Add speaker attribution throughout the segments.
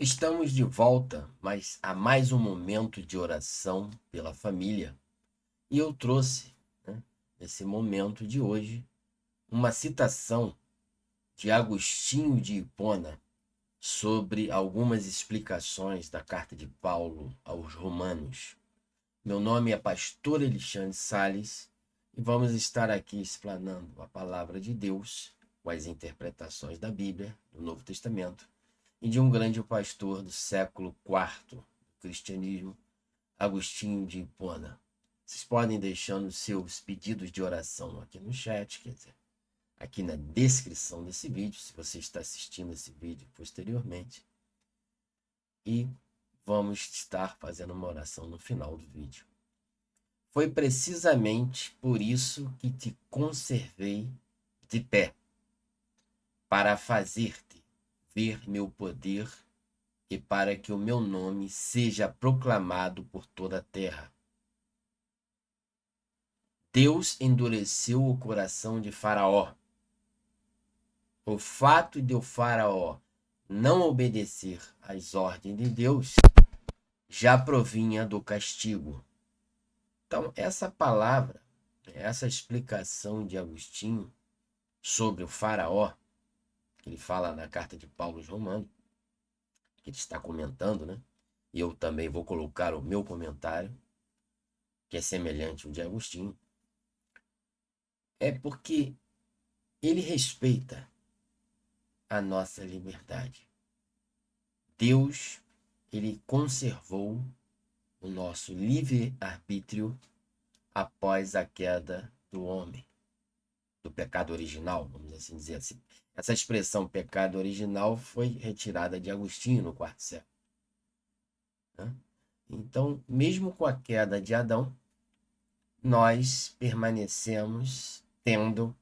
Speaker 1: Estamos de volta, mas a mais um momento de oração pela família. E eu trouxe, nesse momento de hoje, uma citação de Agostinho de Hipona sobre algumas explicações da carta de Paulo aos Romanos. Meu nome é Pastor Alexandre Sales e vamos estar aqui explanando a palavra de Deus com as interpretações da Bíblia, do Novo Testamento, e de um grande pastor do século IV do cristianismo, Agostinho de Hipona. Vocês podem deixando seus pedidos de oração aqui no chat, quer dizer, aqui na descrição desse vídeo, se você está assistindo esse vídeo posteriormente. E vamos estar fazendo uma oração no final do vídeo. Foi precisamente por isso que te conservei de pé, para fazer-te ver meu poder e para que o meu nome seja proclamado por toda a terra. Deus endureceu o coração de Faraó. O fato de o Faraó não obedecer às ordens de Deus já provinha do castigo. Então, essa palavra, essa explicação de Agostinho sobre o Faraó, que ele fala na carta de Paulo aos Romanos, que ele está comentando, né? E eu também vou colocar o meu comentário, que é semelhante ao de Agostinho, é porque ele respeita a nossa liberdade. Deus, ele conservou o nosso livre-arbítrio após a queda do homem, do pecado original, vamos assim dizer assim. Essa expressão pecado original foi retirada de Agostinho no quarto século. Então, mesmo com a queda de Adão, nós permanecemos tendo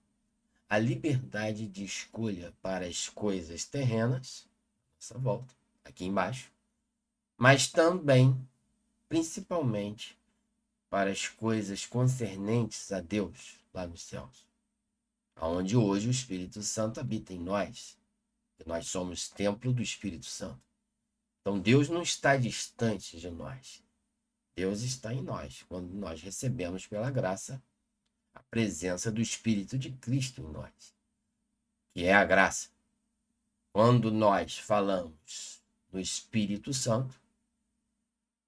Speaker 1: a liberdade de escolha para as coisas terrenas, essa volta, aqui embaixo, mas também, principalmente, para as coisas concernentes a Deus, lá nos céus, onde hoje o Espírito Santo habita em nós, que nós somos templo do Espírito Santo. Então, Deus não está distante de nós. Deus está em nós, quando nós recebemos pela graça a presença do Espírito de Cristo em nós, que é a graça. Quando nós falamos do Espírito Santo,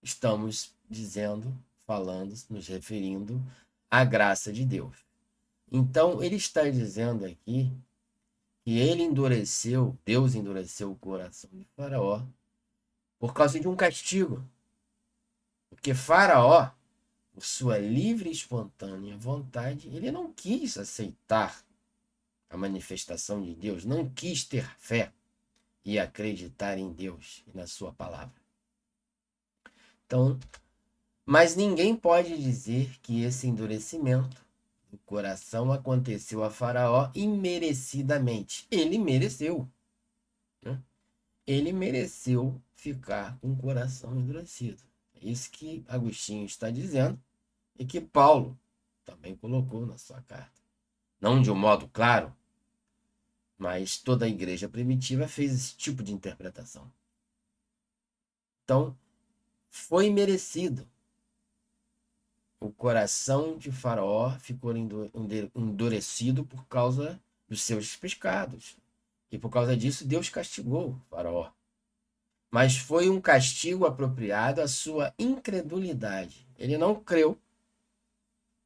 Speaker 1: estamos dizendo, falando, nos referindo à graça de Deus. Então, ele está dizendo aqui que Deus endureceu o coração de Faraó por causa de um castigo. Porque Faraó, por sua livre e espontânea vontade, ele não quis aceitar a manifestação de Deus, não quis ter fé e acreditar em Deus e na sua palavra. Então, mas ninguém pode dizer que esse endurecimento do coração aconteceu a Faraó imerecidamente. Ele mereceu. Ele mereceu ficar com o coração endurecido. É isso que Agostinho está dizendo e que Paulo também colocou na sua carta. Não de um modo claro, mas toda a igreja primitiva fez esse tipo de interpretação. Então, foi merecido. O coração de Faraó ficou endurecido por causa dos seus pecados. E por causa disso, Deus castigou Faraó. Mas foi um castigo apropriado à sua incredulidade. Ele não creu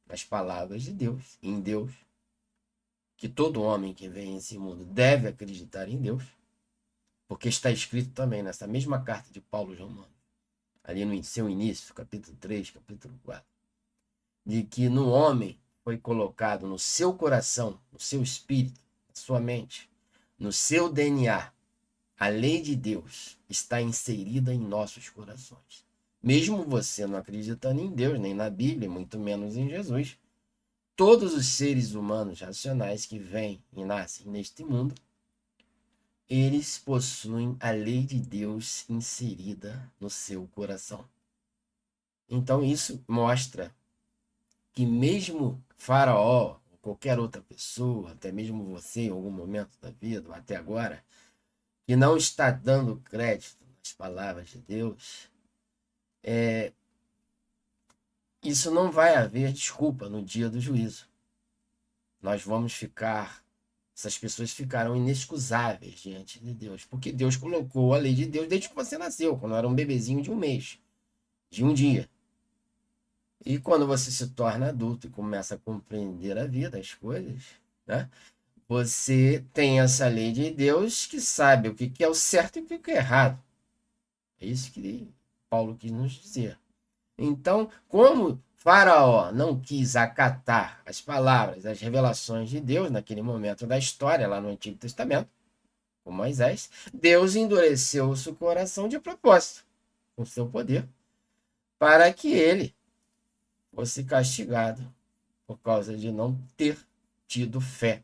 Speaker 1: nas palavras de Deus, em Deus, que todo homem que vem a esse mundo deve acreditar em Deus, porque está escrito também nessa mesma carta de Paulo aos Romanos, ali no seu início, capítulo 3, capítulo 4, de que no homem foi colocado no seu coração, no seu espírito, na sua mente, no seu DNA, a lei de Deus está inserida em nossos corações. Mesmo você não acreditando em Deus, nem na Bíblia, muito menos em Jesus, todos os seres humanos racionais que vêm e nascem neste mundo, eles possuem a lei de Deus inserida no seu coração. Então isso mostra que mesmo Faraó, ou qualquer outra pessoa, até mesmo você em algum momento da vida, até agora, que não está dando crédito as palavras de Deus, isso não vai haver desculpa no dia do juízo. Nós vamos ficar, essas pessoas ficarão inexcusáveis diante de Deus, porque Deus colocou a lei de Deus desde que você nasceu, quando era um bebezinho de um mês, de um dia. E quando você se torna adulto e começa a compreender a vida, as coisas, né? Você tem essa lei de Deus que sabe o que é o certo e o que é errado. É isso que Paulo quis nos dizer. Então, como Faraó não quis acatar as palavras, as revelações de Deus naquele momento da história, lá no Antigo Testamento, com Moisés, Deus endureceu o seu coração de propósito, com seu poder, para que ele fosse castigado por causa de não ter tido fé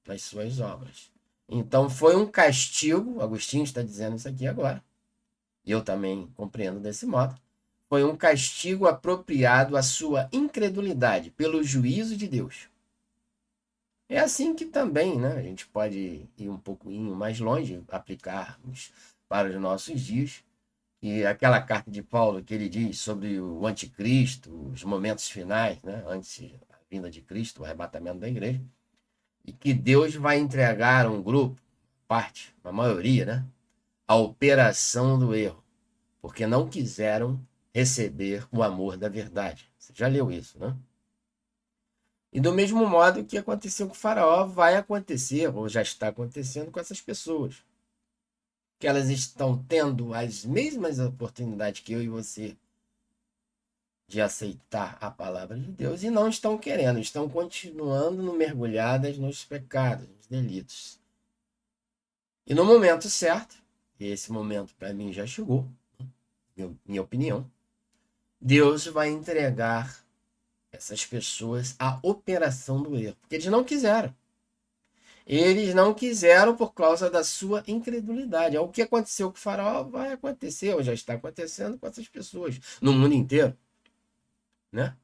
Speaker 1: nas suas obras. Então foi um castigo, Agostinho está dizendo isso aqui agora, e eu também compreendo desse modo, foi um castigo apropriado à sua incredulidade pelo juízo de Deus. É assim que também, né, a gente pode ir um pouquinho mais longe, aplicarmos para os nossos dias, e aquela carta de Paulo que ele diz sobre o anticristo, os momentos finais, né, antes da vinda de Cristo, o arrebatamento da igreja, e que Deus vai entregar a um grupo, parte, a maioria, né, a operação do erro, porque não quiseram receber o amor da verdade. Você já leu isso, né? E do mesmo modo que aconteceu com o Faraó, vai acontecer, ou já está acontecendo com essas pessoas. Que elas estão tendo as mesmas oportunidades que eu e você de aceitar a palavra de Deus e não estão querendo, estão continuando mergulhadas nos pecados, nos delitos. E no momento certo, e esse momento para mim já chegou, minha opinião, Deus vai entregar essas pessoas à operação do erro, porque eles não quiseram. Eles não quiseram por causa da sua incredulidade. O que aconteceu com o Faraó vai acontecer, ou já está acontecendo com essas pessoas no mundo inteiro, né?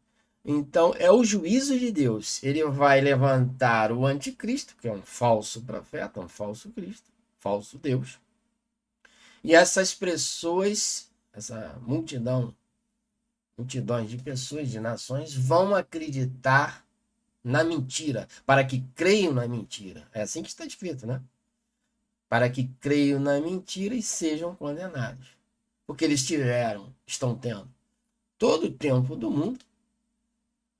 Speaker 1: Então, é o juízo de Deus. Ele vai levantar o anticristo, que é um falso profeta, um falso Cristo, falso Deus. E essas pessoas, essa multidões de pessoas, de nações, vão acreditar na mentira, para que creiam na mentira. É assim que está escrito, né? Para que creiam na mentira e sejam condenados. Porque eles estão tendo todo o tempo do mundo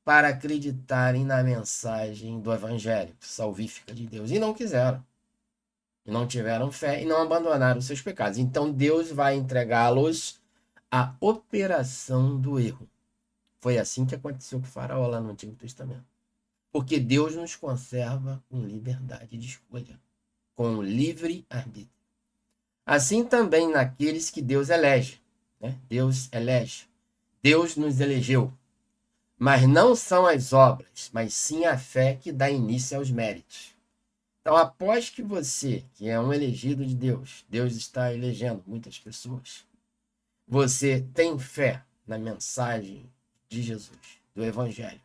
Speaker 1: para acreditarem na mensagem do evangelho salvífica de Deus. E não quiseram. E não tiveram fé e não abandonaram os seus pecados. Então Deus vai entregá-los à operação do erro. Foi assim que aconteceu com o Faraó lá no Antigo Testamento. Porque Deus nos conserva com liberdade de escolha, com livre arbítrio. Assim também naqueles que Deus elege. Né? Deus elege. Deus nos elegeu. Mas não são as obras, mas sim a fé que dá início aos méritos. Então, após que você, que é um elegido de Deus, Deus está elegendo muitas pessoas, você tem fé na mensagem de Jesus, do Evangelho.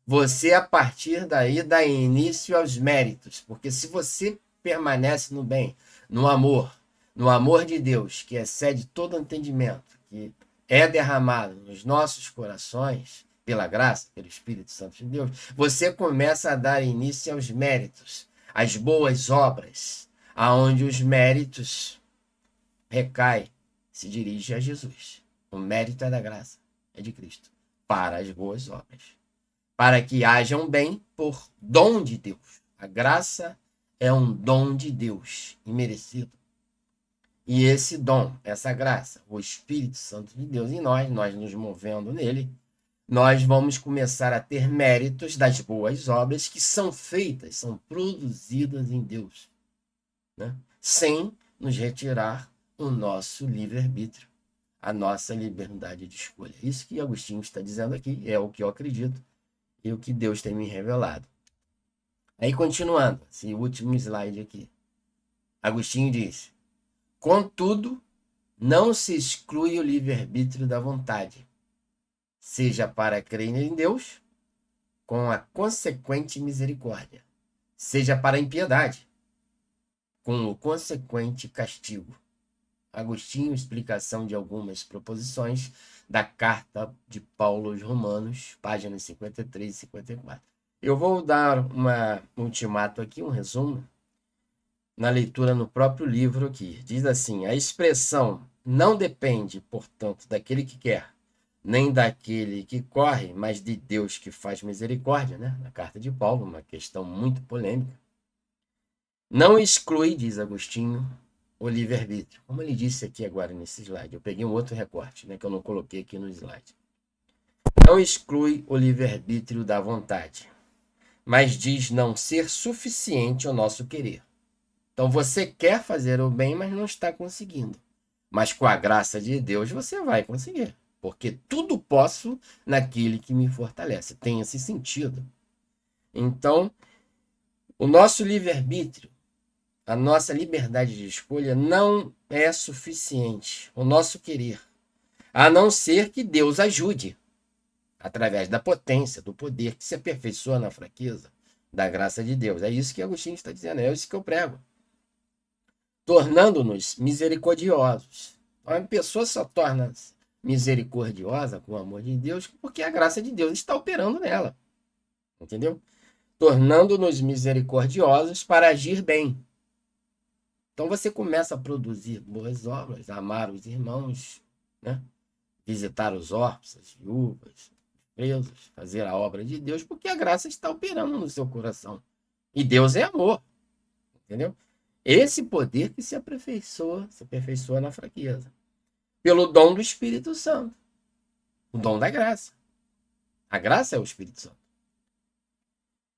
Speaker 1: Você, a partir daí, dá início aos méritos, porque se você permanece no bem, no amor de Deus, que excede todo entendimento, que é derramado nos nossos corações, pela graça, pelo Espírito Santo de Deus, você começa a dar início aos méritos, às boas obras, aonde os méritos recai, se dirige a Jesus. O mérito é da graça, é de Cristo, para as boas obras. Para que hajam bem por dom de Deus. A graça é um dom de Deus, imerecido. E esse dom, essa graça, o Espírito Santo de Deus em nós nos movendo nele, nós vamos começar a ter méritos das boas obras que são feitas, são produzidas em Deus, né? Sem nos retirar o nosso livre-arbítrio, a nossa liberdade de escolha. Isso que Agostinho está dizendo aqui, é o que eu acredito e o que Deus tem me revelado. Aí, continuando, esse último slide aqui. Agostinho diz: contudo, não se exclui o livre-arbítrio da vontade, seja para crer em Deus, com a consequente misericórdia, seja para a impiedade, com o consequente castigo. Agostinho, explicação de algumas proposições da carta de Paulo aos Romanos, páginas 53 e 54. Eu vou dar um ultimato aqui, um resumo, na leitura no próprio livro aqui. Diz assim: a expressão não depende, portanto, daquele que quer, nem daquele que corre, mas de Deus que faz misericórdia, né? Na carta de Paulo, uma questão muito polêmica. Não exclui, diz Agostinho, o livre-arbítrio. Como ele disse aqui agora nesse slide. Eu peguei um outro recorte, né, que eu não coloquei aqui no slide. Não exclui o livre-arbítrio da vontade, mas diz não ser suficiente o nosso querer. Então você quer fazer o bem, mas não está conseguindo. Mas com a graça de Deus você vai conseguir. Porque tudo posso naquele que me fortalece. Tem esse sentido. Então, o nosso livre-arbítrio, a nossa liberdade de escolha não é suficiente, o nosso querer, a não ser que Deus ajude, através da potência, do poder que se aperfeiçoa na fraqueza, da graça de Deus. É isso que Agostinho está dizendo, é isso que eu prego. Tornando-nos misericordiosos. A pessoa só torna misericordiosa com o amor de Deus porque a graça de Deus está operando nela. Entendeu? Tornando-nos misericordiosos para agir bem. Então você começa a produzir boas obras, amar os irmãos, né? Visitar os órfãos, as viúvas, presos, fazer a obra de Deus, porque a graça está operando no seu coração. E Deus é amor. Entendeu? Esse poder que se aperfeiçoa na fraqueza. Pelo dom do Espírito Santo. O dom da graça. A graça é o Espírito Santo.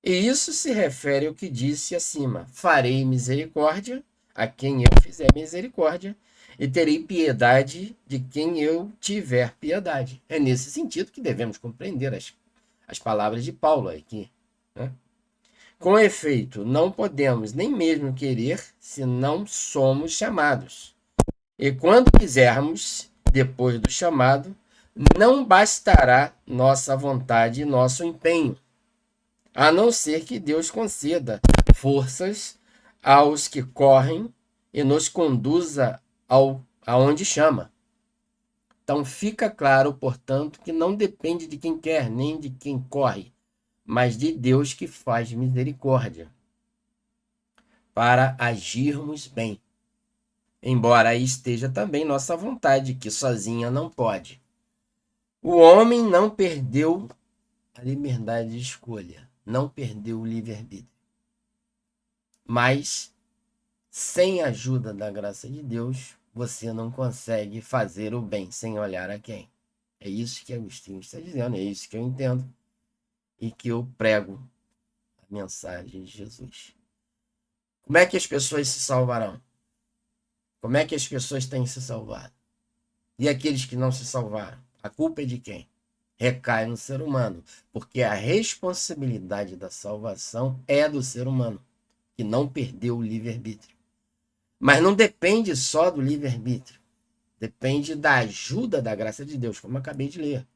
Speaker 1: E isso se refere ao que disse acima: farei misericórdia a quem eu fizer misericórdia, e terei piedade de quem eu tiver piedade. É nesse sentido que devemos compreender as palavras de Paulo aqui. Né? Com efeito, não podemos nem mesmo querer se não somos chamados. E quando quisermos, depois do chamado, não bastará nossa vontade e nosso empenho, a não ser que Deus conceda forças aos que correm e nos conduza aonde chama. Então fica claro, portanto, que não depende de quem quer, nem de quem corre, mas de Deus que faz misericórdia, para agirmos bem. Embora aí esteja também nossa vontade, que sozinha não pode. O homem não perdeu a liberdade de escolha, não perdeu o livre-arbítrio. Mas, sem a ajuda da graça de Deus, você não consegue fazer o bem sem olhar a quem. É isso que Agostinho está dizendo, é isso que eu entendo e que eu prego a mensagem de Jesus. Como é que as pessoas se salvarão? Como é que as pessoas têm se salvado? E aqueles que não se salvaram? A culpa é de quem? Recai no ser humano, porque a responsabilidade da salvação é do ser humano, que não perdeu o livre-arbítrio. Mas não depende só do livre-arbítrio, depende da ajuda da graça de Deus, como eu acabei de ler.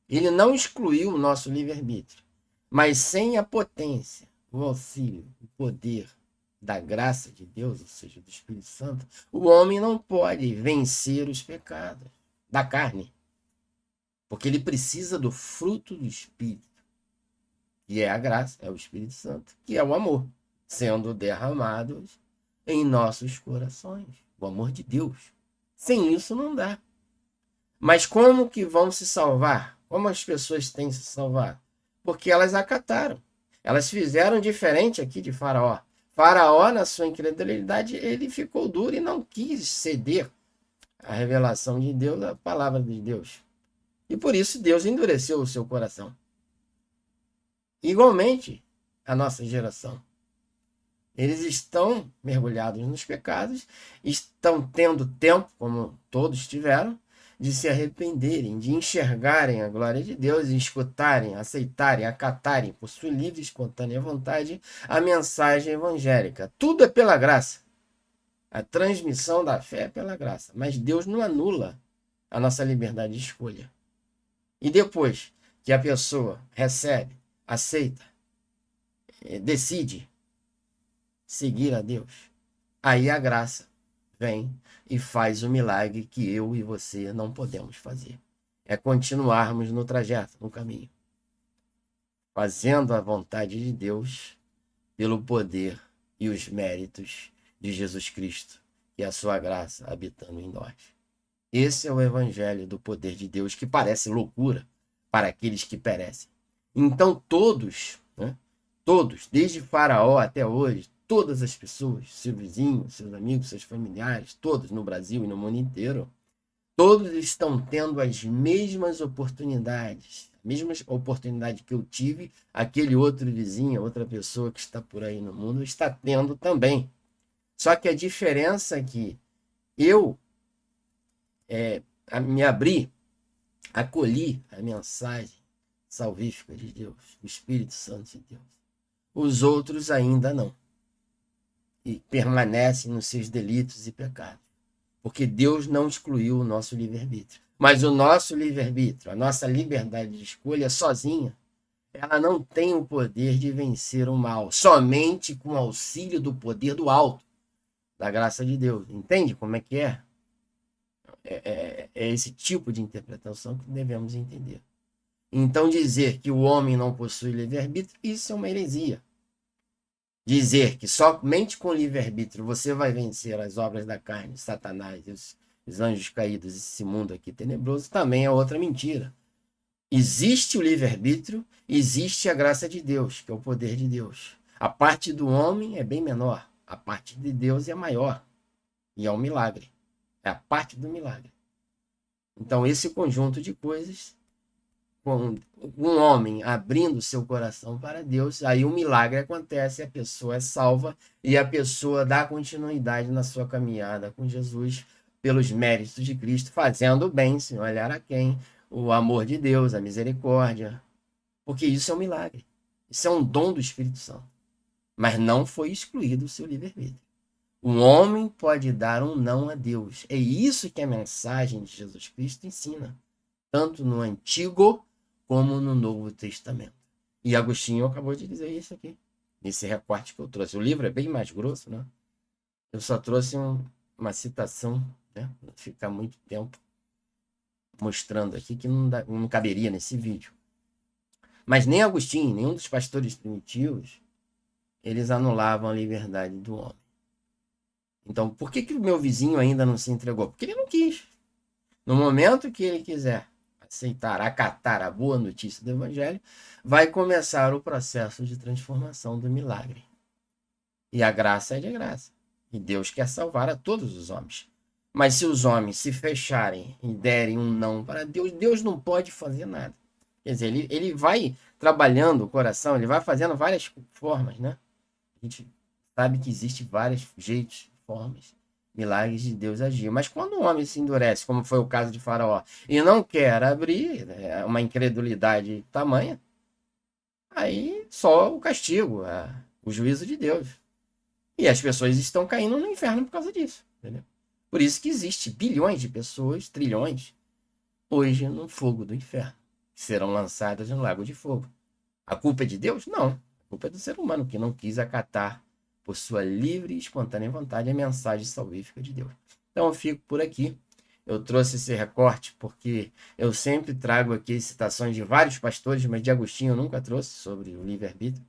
Speaker 1: Ele não excluiu o nosso livre-arbítrio, mas sem a potência, o auxílio, o poder da graça de Deus, ou seja, do Espírito Santo, o homem não pode vencer os pecados da carne, porque ele precisa do fruto do Espírito, que é a graça, é o Espírito Santo, que é o amor, sendo derramado em nossos corações, o amor de Deus. Sem isso não dá. Mas como que vão se salvar? Como as pessoas têm se salvado? Porque elas acataram. Elas fizeram diferente aqui de Faraó. Faraó, na sua incredulidade, ele ficou duro e não quis ceder à revelação de Deus, à palavra de Deus. E por isso Deus endureceu o seu coração. Igualmente, a nossa geração. Eles estão mergulhados nos pecados, estão tendo tempo, como todos tiveram, de se arrependerem, de enxergarem a glória de Deus, e escutarem, aceitarem, acatarem, por sua livre e espontânea vontade, a mensagem evangélica. Tudo é pela graça. A transmissão da fé é pela graça. Mas Deus não anula a nossa liberdade de escolha. E depois que a pessoa recebe, aceita, decide seguir a Deus, aí a graça vem e faz o milagre que eu e você não podemos fazer. É continuarmos no trajeto, no caminho, fazendo a vontade de Deus pelo poder e os méritos de Jesus Cristo e a sua graça habitando em nós. Esse é o evangelho do poder de Deus, que parece loucura para aqueles que perecem. Então todos, né, todos, desde Faraó até hoje, todas as pessoas, seus vizinhos, seus amigos, seus familiares, todos no Brasil e no mundo inteiro, todos estão tendo as mesmas oportunidades, a mesma oportunidade que eu tive, aquele outro vizinho, outra pessoa que está por aí no mundo está tendo também. Só que a diferença é que eu me abri, acolhi a mensagem salvífica de Deus, o Espírito Santo de Deus. Os outros ainda não. E permanecem nos seus delitos e pecados. Porque Deus não excluiu o nosso livre-arbítrio. Mas o nosso livre-arbítrio, a nossa liberdade de escolha sozinha, ela não tem o poder de vencer o mal, somente com o auxílio do poder do alto, da graça de Deus. Entende como é que é? É esse tipo de interpretação que devemos entender. Então, dizer que o homem não possui livre-arbítrio, isso é uma heresia. Dizer que somente com livre-arbítrio você vai vencer as obras da carne, Satanás, os anjos caídos, esse mundo aqui tenebroso, também é outra mentira. Existe o livre-arbítrio, existe a graça de Deus, que é o poder de Deus. A parte do homem é bem menor, a parte de Deus é maior, e é um milagre. É a parte do milagre. Então, esse conjunto de coisas, com um homem abrindo seu coração para Deus, aí um milagre acontece, a pessoa é salva e a pessoa dá continuidade na sua caminhada com Jesus pelos méritos de Cristo, fazendo o bem, sem olhar a quem, o amor de Deus, a misericórdia, porque isso é um milagre, isso é um dom do Espírito Santo, mas não foi excluído o seu livre-arbítrio. Um homem pode dar um não a Deus. É isso que a mensagem de Jesus Cristo ensina, tanto no Antigo como no Novo Testamento. E Agostinho acabou de dizer isso aqui, nesse recorte que eu trouxe. O livro é bem mais grosso, né? Eu só trouxe uma citação, né? Não ficar muito tempo mostrando aqui, que não caberia nesse vídeo. Mas nem Agostinho, nenhum dos pastores primitivos, eles anulavam a liberdade do homem. Então, por que o meu vizinho ainda não se entregou? Porque ele não quis. No momento que ele quiser aceitar, acatar a boa notícia do Evangelho, vai começar o processo de transformação do milagre. E a graça é de graça. E Deus quer salvar a todos os homens. Mas se os homens se fecharem e derem um não para Deus, Deus não pode fazer nada. Quer dizer, ele vai trabalhando o coração, ele vai fazendo várias formas, né? A gente sabe que existem vários jeitos, formas, milagres de Deus agir. Mas quando um homem se endurece, como foi o caso de Faraó, e não quer abrir, uma incredulidade tamanha, aí só o castigo, o juízo de Deus. E as pessoas estão caindo no inferno por causa disso. Entendeu? Por isso que existe bilhões de pessoas, trilhões, hoje no fogo do inferno, que serão lançadas no lago de fogo. A culpa é de Deus? Não. A culpa é do ser humano, que não quis acatar por sua livre e espontânea vontade a mensagem salvífica de Deus. Então eu fico por aqui. Eu trouxe esse recorte porque eu sempre trago aqui citações de vários pastores, mas de Agostinho eu nunca trouxe sobre o livre-arbítrio.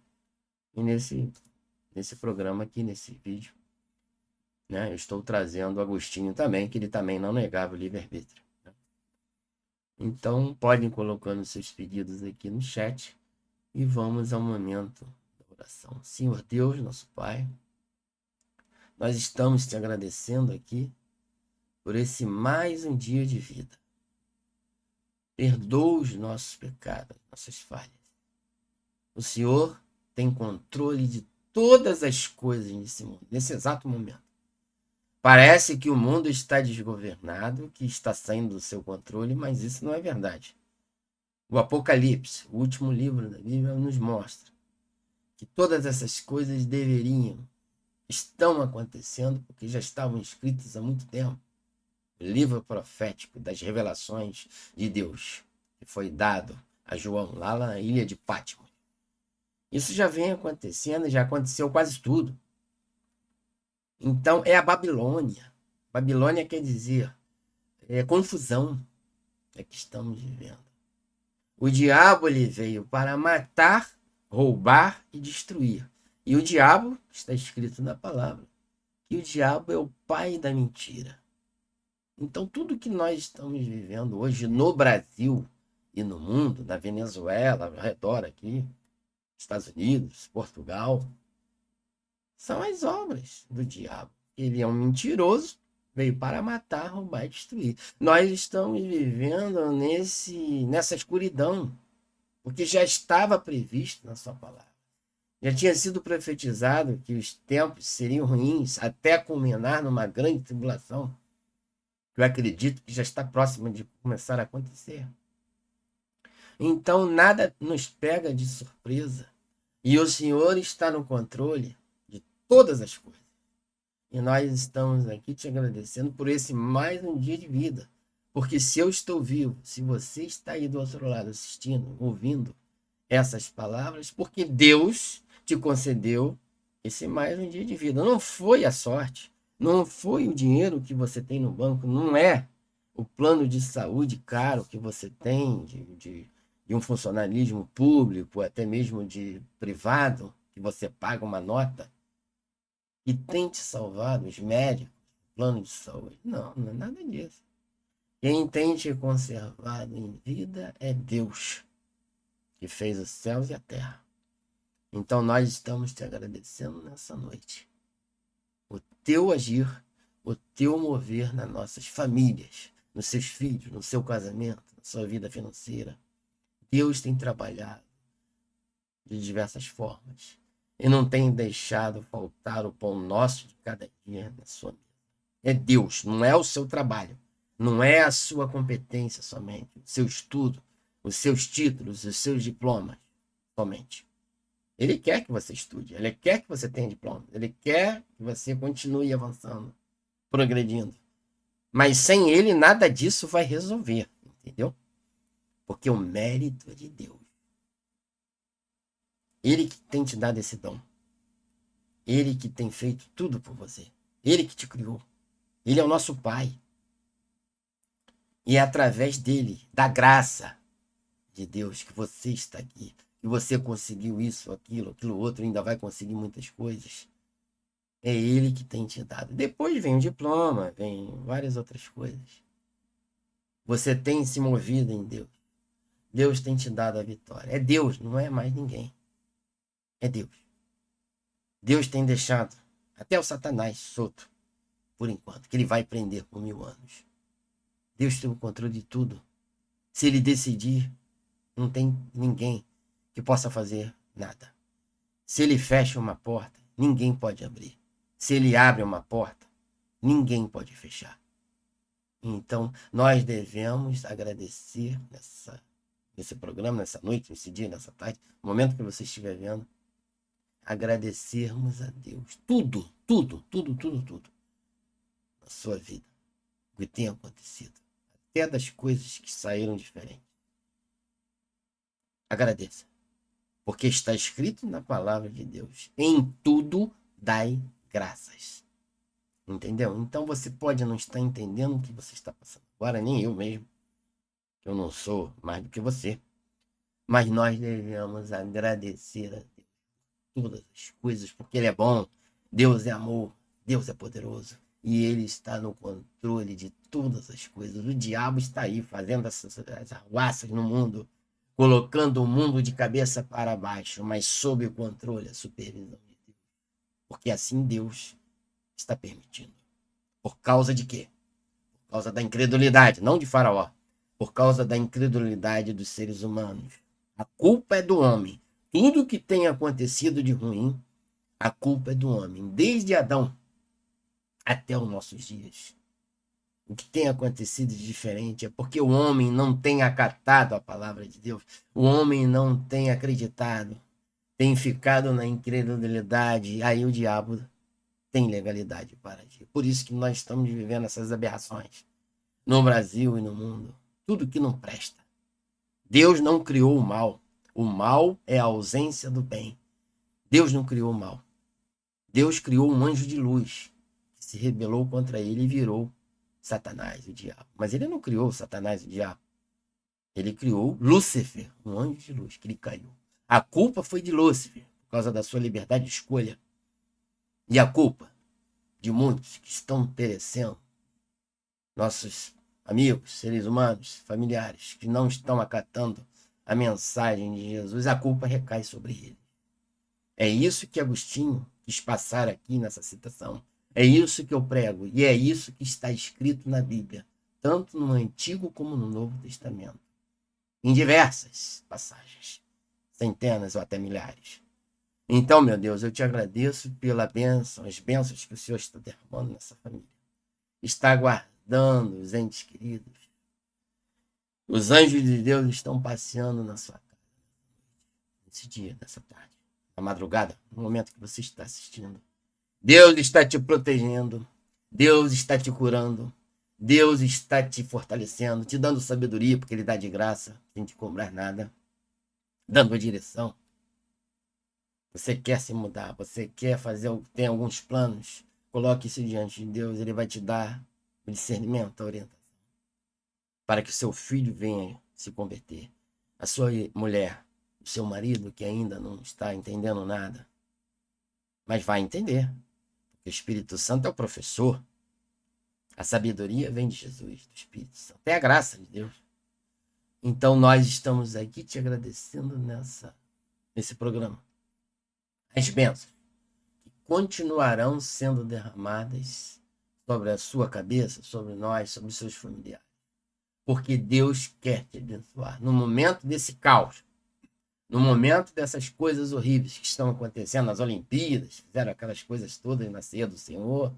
Speaker 1: E nesse programa aqui, nesse vídeo, né, eu estou trazendo Agostinho também, que ele também não negava o livre-arbítrio. Né? Então podem colocando seus pedidos aqui no chat e vamos ao momento da oração. Senhor Deus, nosso Pai, nós estamos te agradecendo aqui por esse mais um dia de vida. Perdoa os nossos pecados, nossas falhas. O Senhor tem controle de todas as coisas nesse mundo, nesse exato momento. Parece que o mundo está desgovernado, que está saindo do seu controle, mas isso não é verdade. O Apocalipse, o último livro da Bíblia, nos mostra que todas essas coisas estão acontecendo, porque já estavam escritas há muito tempo. O livro profético das revelações de Deus, que foi dado a João lá na ilha de Patmos. Isso já vem acontecendo, já aconteceu quase tudo. Então é a Babilônia. Babilônia quer dizer confusão, é que estamos vivendo. O diabo ele veio para matar, roubar e destruir. E o diabo, está escrito na palavra, que o diabo é o pai da mentira. Então, tudo que nós estamos vivendo hoje no Brasil e no mundo, na Venezuela, ao redor aqui, Estados Unidos, Portugal, são as obras do diabo. Ele é um mentiroso, veio para matar, roubar e destruir. Nós estamos vivendo nessa escuridão, porque já estava previsto na sua palavra. Já tinha sido profetizado que os tempos seriam ruins até culminar numa grande tribulação, que eu acredito que já está próxima de começar a acontecer. Então, nada nos pega de surpresa. E o Senhor está no controle de todas as coisas. E nós estamos aqui te agradecendo por esse mais um dia de vida. Porque se eu estou vivo, se você está aí do outro lado assistindo, ouvindo essas palavras, porque Deus te concedeu esse mais um dia de vida. Não foi a sorte, não foi o dinheiro que você tem no banco, não é o plano de saúde caro que você tem, de um funcionalismo público, até mesmo de privado, que você paga uma nota, e tem te salvado, os médicos, plano de saúde. Não, não é nada disso. Quem tem te conservado em vida é Deus, que fez os céus e a terra. Então nós estamos te agradecendo nessa noite. O teu agir, o teu mover nas nossas famílias, nos seus filhos, no seu casamento, na sua vida financeira. Deus tem trabalhado de diversas formas e não tem deixado faltar o pão nosso de cada dia na sua vida. É Deus, não é o seu trabalho, não é a sua competência somente, o seu estudo, os seus títulos, os seus diplomas somente. Ele quer que você estude, ele quer que você tenha diploma, ele quer que você continue avançando, progredindo. Mas sem ele, nada disso vai resolver, entendeu? Porque o mérito é de Deus. Ele que tem te dado esse dom. Ele que tem feito tudo por você. Ele que te criou. Ele é o nosso Pai. E é através dele, da graça de Deus, que você está aqui. Que você conseguiu isso, aquilo outro, ainda vai conseguir muitas coisas. É ele que tem te dado. Depois vem o diploma, vem várias outras coisas. Você tem se movido em Deus. Deus tem te dado a vitória. É Deus, não é mais ninguém. É Deus. Deus tem deixado até o Satanás solto, por enquanto, que ele vai prender por 1000 anos. Deus tem o controle de tudo. Se ele decidir, não tem ninguém que possa fazer nada. Se ele fecha uma porta, ninguém pode abrir. Se ele abre uma porta, ninguém pode fechar. Então, nós devemos agradecer nesse programa, nessa noite, nesse dia, nessa tarde, no momento que você estiver vendo, agradecermos a Deus. Tudo, tudo, tudo, tudo, tudo na sua vida, o que tem acontecido, até das coisas que saíram diferentes. Agradeça, porque está escrito na palavra de Deus: em tudo dai graças. Entendeu? Então você pode não estar entendendo o que você está passando agora, nem eu mesmo, que eu não sou mais do que você, mas nós devemos agradecer a Deus todas as coisas, porque ele é bom, Deus é amor, Deus é poderoso e ele está no controle de todas as coisas. O diabo está aí fazendo essas arruaças no mundo, colocando o mundo de cabeça para baixo, mas sob o controle, a supervisão de Deus, porque assim Deus está permitindo. Por causa de quê? Por causa da incredulidade, não de Faraó, por causa da incredulidade dos seres humanos. A culpa é do homem. Tudo que tem acontecido de ruim, a culpa é do homem, desde Adão até os nossos dias. O que tem acontecido de diferente é porque o homem não tem acatado a palavra de Deus, o homem não tem acreditado, tem ficado na incredulidade, aí o diabo tem legalidade para agir. Por isso que nós estamos vivendo essas aberrações no Brasil e no mundo. Tudo que não presta. Deus não criou o mal. O mal é a ausência do bem. Deus não criou o mal. Deus criou um anjo de luz, que se rebelou contra ele e virou Satanás, o diabo. Mas ele não criou Satanás, o diabo. Ele criou Lúcifer, um anjo de luz, que ele caiu. A culpa foi de Lúcifer, por causa da sua liberdade de escolha. E a culpa de muitos que estão perecendo, nossos amigos, seres humanos, familiares, que não estão acatando a mensagem de Jesus, a culpa recai sobre ele. É isso que Agostinho quis passar aqui nessa citação. É isso que eu prego, e é isso que está escrito na Bíblia, tanto no Antigo como no Novo Testamento, em diversas passagens, centenas ou até milhares. Então, meu Deus, eu te agradeço pela bênção, as bênçãos que o Senhor está derramando nessa família. Está guardando os entes queridos. Os anjos de Deus estão passeando na sua casa, nesse dia, nessa tarde, na madrugada, no momento que você está assistindo. Deus está te protegendo. Deus está te curando. Deus está te fortalecendo, te dando sabedoria, porque Ele dá de graça, sem te cobrar nada, dando a direção. Você quer se mudar, você quer fazer, tem alguns planos, coloque isso diante de Deus, Ele vai te dar o discernimento, a orientação, para que o seu filho venha se converter. A sua mulher, o seu marido, que ainda não está entendendo nada, mas vai entender. O Espírito Santo é o professor. A sabedoria vem de Jesus, do Espírito Santo. É a graça de Deus. Então nós estamos aqui te agradecendo nesse programa. As bênçãos que continuarão sendo derramadas sobre a sua cabeça, sobre nós, sobre os seus familiares. Porque Deus quer te abençoar. No momento desse caos, no momento dessas coisas horríveis que estão acontecendo nas Olimpíadas, fizeram aquelas coisas todas na ceia do Senhor,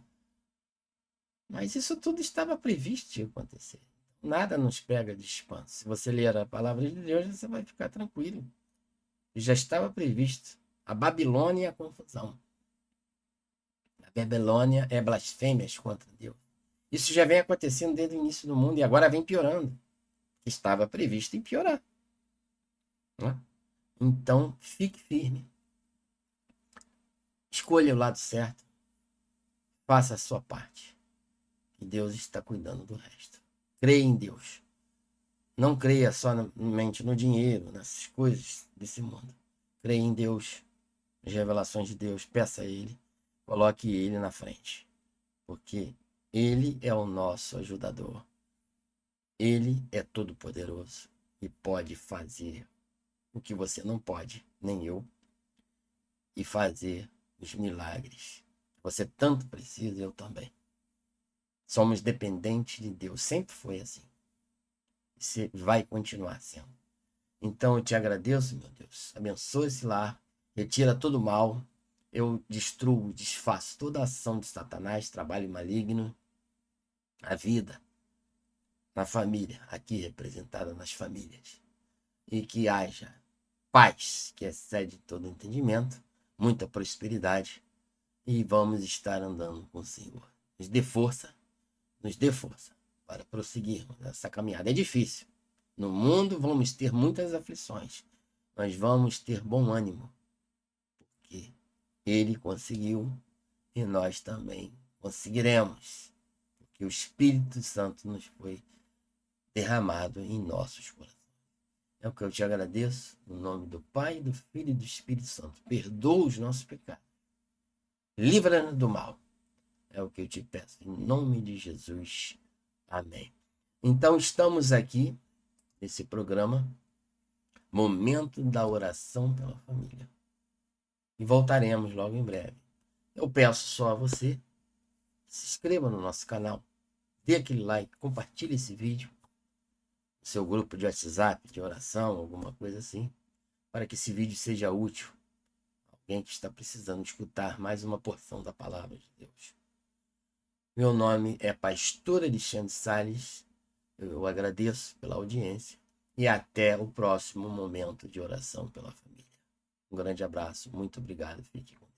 Speaker 1: mas isso tudo estava previsto de acontecer. Nada nos pega de espanto. Se você ler a palavra de Deus, você vai ficar tranquilo. Já estava previsto. A Babilônia é a confusão. A Babilônia é blasfêmias contra Deus. Isso já vem acontecendo desde o início do mundo e agora vem piorando. Estava previsto em piorar. Né? Então, fique firme. Escolha o lado certo. Faça a sua parte. E Deus está cuidando do resto. Creia em Deus. Não creia somente no dinheiro, nessas coisas desse mundo. Creia em Deus, nas revelações de Deus. Peça a Ele. Coloque Ele na frente. Porque Ele é o nosso ajudador. Ele é todo-poderoso e pode fazer o que você não pode, nem eu, e fazer os milagres. Você tanto precisa, eu também. Somos dependentes de Deus. Sempre foi assim. Você vai continuar sendo. Então eu te agradeço, meu Deus. Abençoa esse lar. Retira todo o mal. Eu destruo, desfaço toda a ação de Satanás, trabalho maligno, a vida, na família, aqui representada nas famílias. E que haja paz, que excede todo entendimento, muita prosperidade. E vamos estar andando com o Senhor. Nos dê força para prosseguirmos nessa caminhada. É difícil. No mundo vamos ter muitas aflições, mas vamos ter bom ânimo, porque Ele conseguiu e nós também conseguiremos, porque o Espírito Santo nos foi derramado em nossos corações. É o que eu te agradeço, no nome do Pai, do Filho e do Espírito Santo. Perdoa os nossos pecados. Livra-nos do mal. É o que eu te peço, em nome de Jesus. Amém. Então, estamos aqui nesse programa, Momento da Oração pela Família. E voltaremos logo em breve. Eu peço só a você, se inscreva no nosso canal, dê aquele like, compartilhe esse vídeo no seu grupo de WhatsApp, de oração, alguma coisa assim, para que esse vídeo seja útil a alguém que está precisando escutar mais uma porção da palavra de Deus. Meu nome é Pastor Alexandre Salles. Eu agradeço pela audiência e até o próximo momento de oração pela família. Um grande abraço, muito obrigado, fique com Deus.